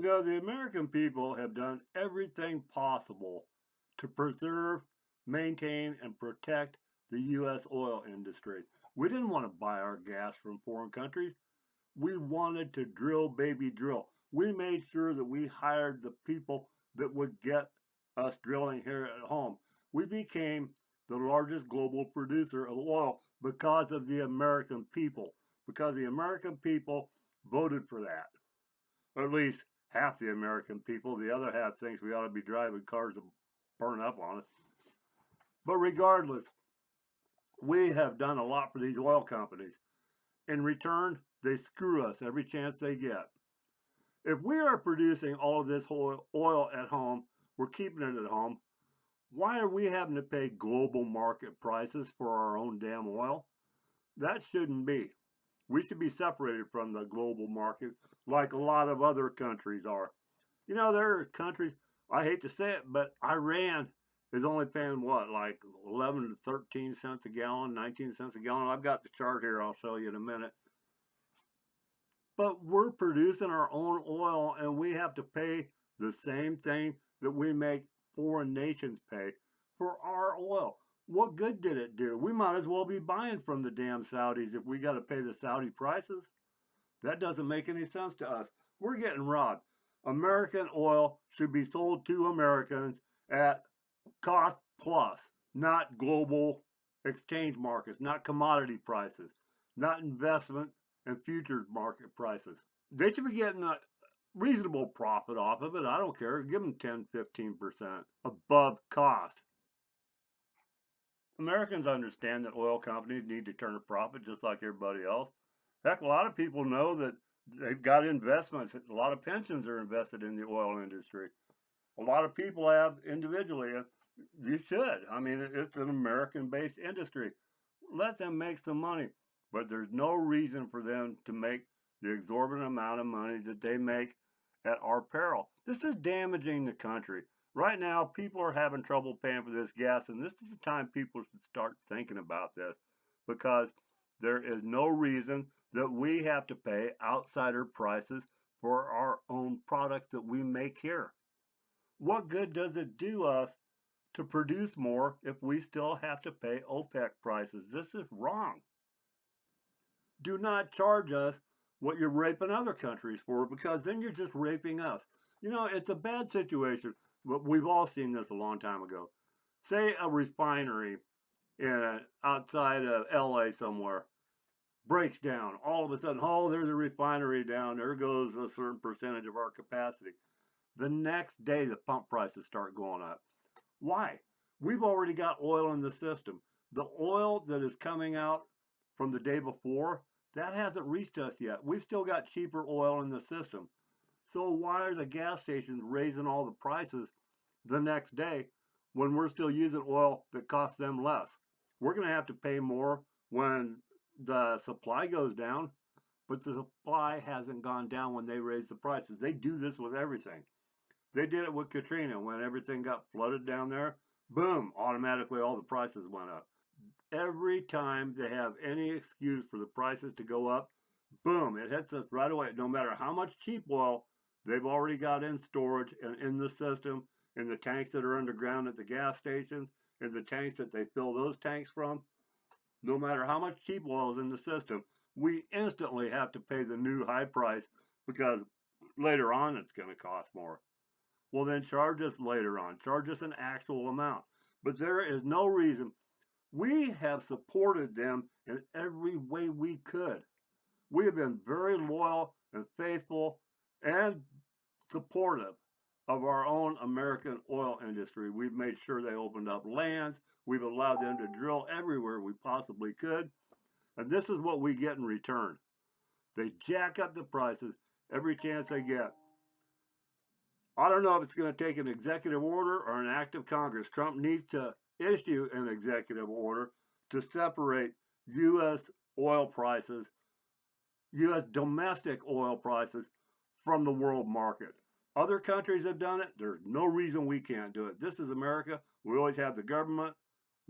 You know, the American people have done everything possible to preserve, maintain, and protect the U.S. oil industry. We didn't want to buy our gas from foreign countries. We wanted to drill, baby, drill. We made sure that we hired the people that would get us drilling here at home. We became the largest global producer of oil because of the American people, because the American people voted for that, or at least half the American people. The other half thinks we ought to be driving cars that burn up on us. But regardless, we have done a lot for these oil companies. In return, they screw us every chance they get. If we are producing all of this oil at home, we're keeping it at home. Why are we having to pay global market prices for our own damn oil? That shouldn't be. We should be separated from the global market like a lot of other countries are. You know, there are countries, I hate to say it, but Iran is only paying what, like 11 to 13 cents a gallon, 19 cents a gallon. I've got the chart here, I'll show you in a minute. But we're producing our own oil and we have to pay the same thing that we make foreign nations pay for our oil. What good did it do? We might as well be buying from the damn Saudis if we got to pay the Saudi prices. That doesn't make any sense to us. We're getting robbed. American oil should be sold to Americans at cost plus, not global exchange markets, not commodity prices, not investment and futures market prices. They should be getting a reasonable profit off of it. I don't care. Give them 10, 15% above cost. Americans understand that oil companies need to turn a profit just like everybody else. Heck, a lot of people know that they've got investments. A lot of pensions are invested in the oil industry. A lot of people have individually. You should. I mean, it's an American-based industry. Let them make some money. But there's no reason for them to make the exorbitant amount of money that they make at our peril. This is damaging the country. Right now, people are having trouble paying for this gas, and this is the time people should start thinking about this because there is no reason that we have to pay outsider prices for our own products that we make here. What good does it do us to produce more if we still have to pay OPEC prices? This is wrong. Do not charge us what you're raping other countries for because then you're just raping us. You know, it's a bad situation. But we've all seen this a long time ago. Say a refinery outside of LA somewhere breaks down. All of a sudden, oh, there's a refinery down. There goes a certain percentage of our capacity. The next day, the pump prices start going up. Why? We've already got oil in the system. The oil that is coming out from the day before, that hasn't reached us yet. We've still got cheaper oil in the system. So why are the gas stations raising all the prices the next day when we're still using oil that costs them less? We're going to have to pay more when the supply goes down, but the supply hasn't gone down when they raise the prices. They do this with everything. They did it with Katrina when everything got flooded down there. Boom, automatically all the prices went up. Every time they have any excuse for the prices to go up, boom, it hits us right away. No matter how much cheap oil they've already got in storage and in the system, in the tanks that are underground at the gas stations, in the tanks that they fill those tanks from, no matter how much cheap oil is in the system, we instantly have to pay the new high price because later on it's going to cost more. Well, then charge us later on. Charge us an actual amount. But there is no reason. We have supported them in every way we could. We have been very loyal and faithful and supportive of our own American oil industry. We've made sure they opened up lands. We've allowed them to drill everywhere we possibly could. And this is what we get in return. They jack up the prices every chance they get. I don't know if it's going to take an executive order or an act of Congress. Trump needs to issue an executive order to separate U.S. oil prices, U.S. domestic oil prices from the world market. Other countries have done it. There's no reason we can't do it. This is America. We always have the government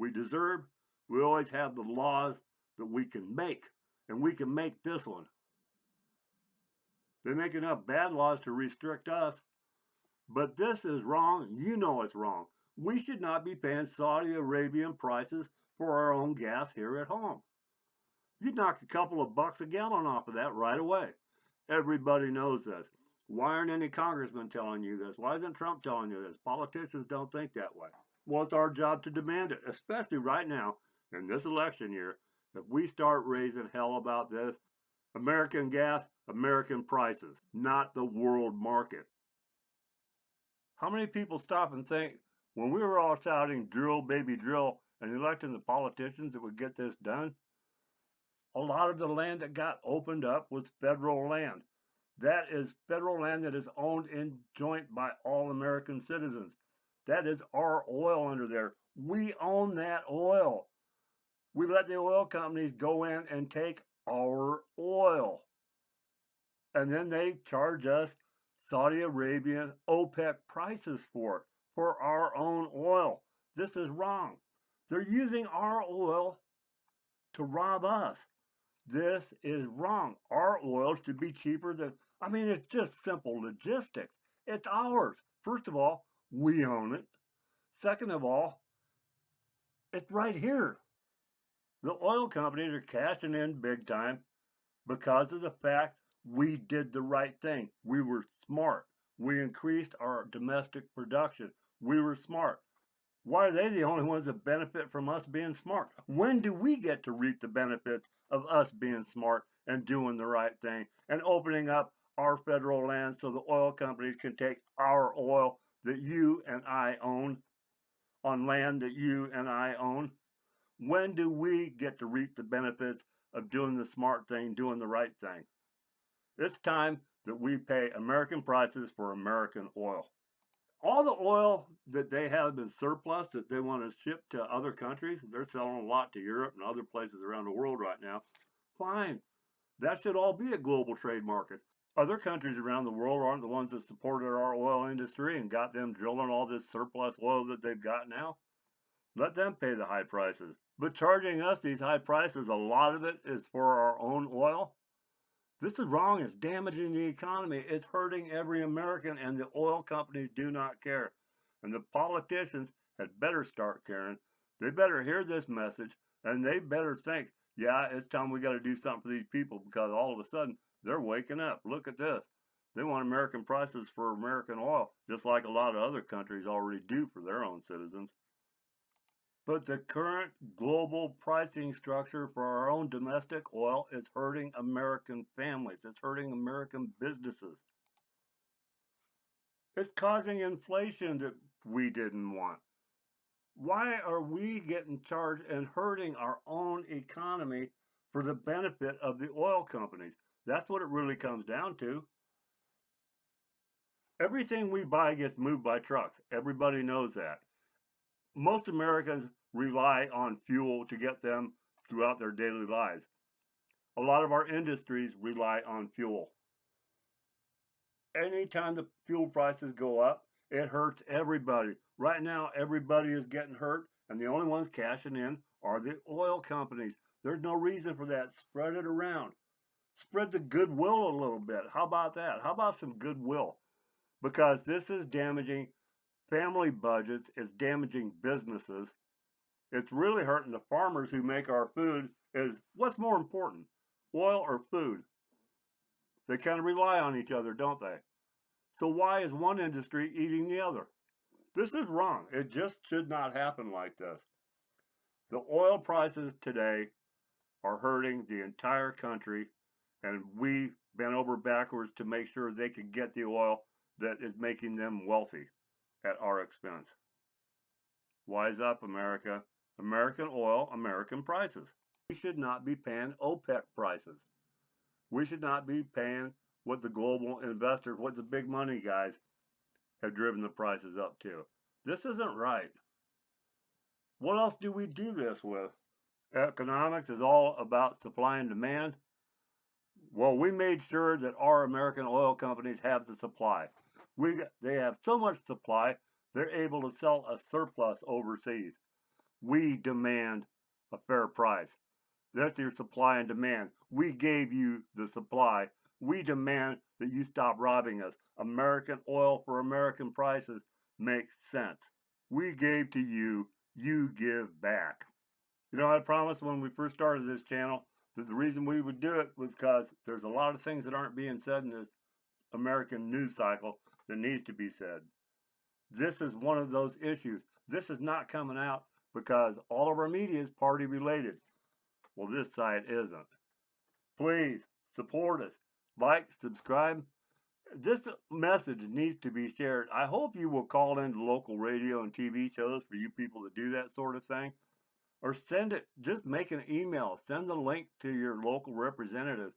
we deserve. We always have the laws that we can make. And we can make this one. They make enough bad laws to restrict us, but this is wrong. You know it's wrong. We should not be paying Saudi Arabian prices for our own gas here at home. You'd knock a couple of bucks a gallon off of that right away. Everybody knows this. Why aren't any congressmen telling you this? Why isn't Trump telling you this? Politicians don't think that way. Well, it's our job to demand it, especially right now in this election year. If we start raising hell about this, American gas, American prices, not the world market. How many people stop and think when we were all shouting drill, baby, drill, and electing the politicians that would get this done? A lot of the land that got opened up was federal land. That is federal land that is owned in joint by all American citizens. That is our oil under there. We own that oil. We let the oil companies go in and take our oil. And then they charge us Saudi Arabian OPEC prices for it, for our own oil. This is wrong. They're using our oil to rob us. This is wrong. Our oil should be cheaper than, it's just simple logistics. It's ours. First of all, we own it. Second of all, it's right here. The oil companies are cashing in big time because of the fact we did the right thing. We were smart. We increased our domestic production. We were smart. Why are they the only ones that benefit from us being smart? When do we get to reap the benefits of us being smart and doing the right thing and opening up our federal land so the oil companies can take our oil that you and I own on land that you and I own? When do we get to reap the benefits of doing the smart thing, doing the right thing? It's time that we pay American prices for American oil. All the oil that they have in surplus that they want to ship to other countries, they're selling a lot to Europe and other places around the world right now. Fine. That should all be a global trade market. Other countries around the world aren't the ones that supported our oil industry and got them drilling all this surplus oil that they've got now. Let them pay the high prices. But charging us these high prices, a lot of it is for our own oil. This is wrong. It's damaging the economy. It's hurting every American, and the oil companies do not care. And the politicians had better start caring. They better hear this message, and they better think, yeah, it's time we got to do something for these people, because all of a sudden they're waking up. Look at this. They want American prices for American oil, just like a lot of other countries already do for their own citizens. But the current global pricing structure for our own domestic oil is hurting American families. It's hurting American businesses. It's causing inflation that we didn't want. Why are we getting charged and hurting our own economy for the benefit of the oil companies? That's what it really comes down to. Everything we buy gets moved by trucks. Everybody knows that. Most Americans rely on fuel to get them throughout their daily lives. A lot of our industries rely on fuel. Anytime the fuel prices go up, it hurts everybody. Right now, everybody is getting hurt, and the only ones cashing in are the oil companies. There's no reason for that. Spread it around. Spread the goodwill a little bit. How about that? How about some goodwill? Because this is damaging family budgets, it's damaging businesses. It's really hurting the farmers who make our food. Is what's more important, oil or food? They kind of rely on each other, don't they? So why is one industry eating the other? This is wrong. It just should not happen like this. The oil prices today are hurting the entire country, and we bent over backwards to make sure they could get the oil that is making them wealthy at our expense. Wise up, America. American oil, American prices. We should not be paying OPEC prices. We should not be paying what the global investors, what the big money guys have driven the prices up to. This isn't right. What else do we do this with? Economics is all about supply and demand. Well, we made sure that our American oil companies have the supply. They have so much supply, they're able to sell a surplus overseas. We demand a fair price. That's your supply and demand. We gave you the supply. We demand that you stop robbing us. American oil for American prices makes sense. We gave to you, you give back. You know, I promised when we first started this channel that the reason we would do it was because there's a lot of things that aren't being said in this American news cycle that needs to be said. This is one of those issues. This is not coming out because all of our media is party related. Well, this side isn't. Please support us. Like, subscribe. This message needs to be shared. I hope you will call into local radio and TV shows for you people that do that sort of thing. Or send it, just make an email. Send the link to your local representatives,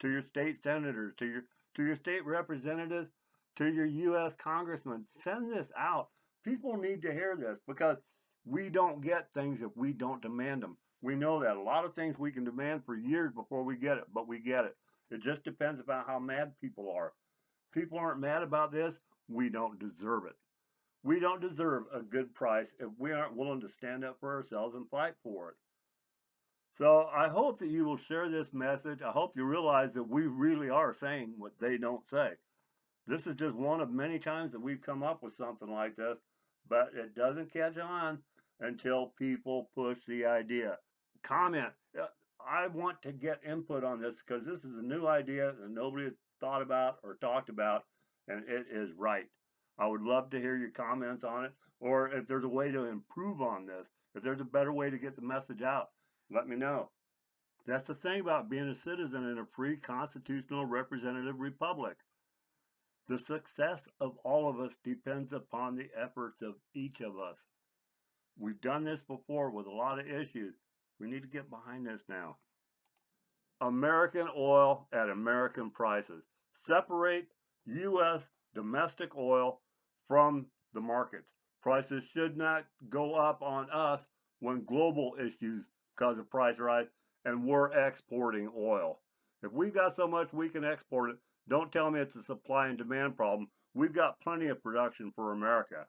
to your state senators, to your state representatives, to your U.S. congressmen. Send this out. People need to hear this because we don't get things if we don't demand them. We know that. A lot of things we can demand for years before we get it, but we get it. It just depends about how mad people are. If people aren't mad about this, we don't deserve it. We don't deserve a good price if we aren't willing to stand up for ourselves and fight for it. So I hope that you will share this message. I hope you realize that we really are saying what they don't say. This is just one of many times that we've come up with something like this, but it doesn't catch on until people push the idea. Comment. I want to get input on this because this is a new idea that nobody has thought about or talked about, and it is right. I would love to hear your comments on it, or if there's a way to improve on this, if there's a better way to get the message out, let me know. That's the thing about being a citizen in a free constitutional representative republic. The success of all of us depends upon the efforts of each of us. We've done this before with a lot of issues. We need to get behind this now. American oil at American prices. Separate U.S. domestic oil from the markets. Prices should not go up on us when global issues cause a price rise and we're exporting oil. If we've got so much we can export it, don't tell me it's a supply and demand problem. We've got plenty of production for America.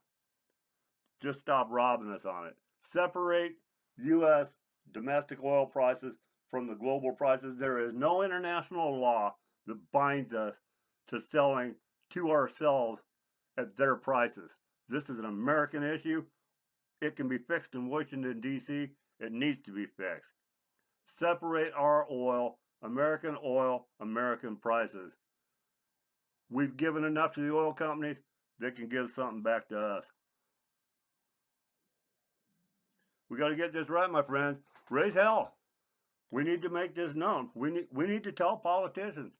Just stop robbing us on it. Separate U.S. domestic oil prices from the global prices. There is no international law that binds us to selling to ourselves at their prices. This is an American issue. It can be fixed in Washington, D.C. It needs to be fixed. Separate our oil, American prices. We've given enough to the oil companies. They can give something back to us. We got to get this right, my friends. Raise hell. We need to make this known. We need to tell politicians.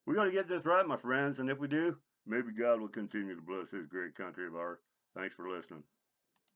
We got to get this right, my friends, and if we do, maybe God will continue to bless this great country of ours. Thanks for listening.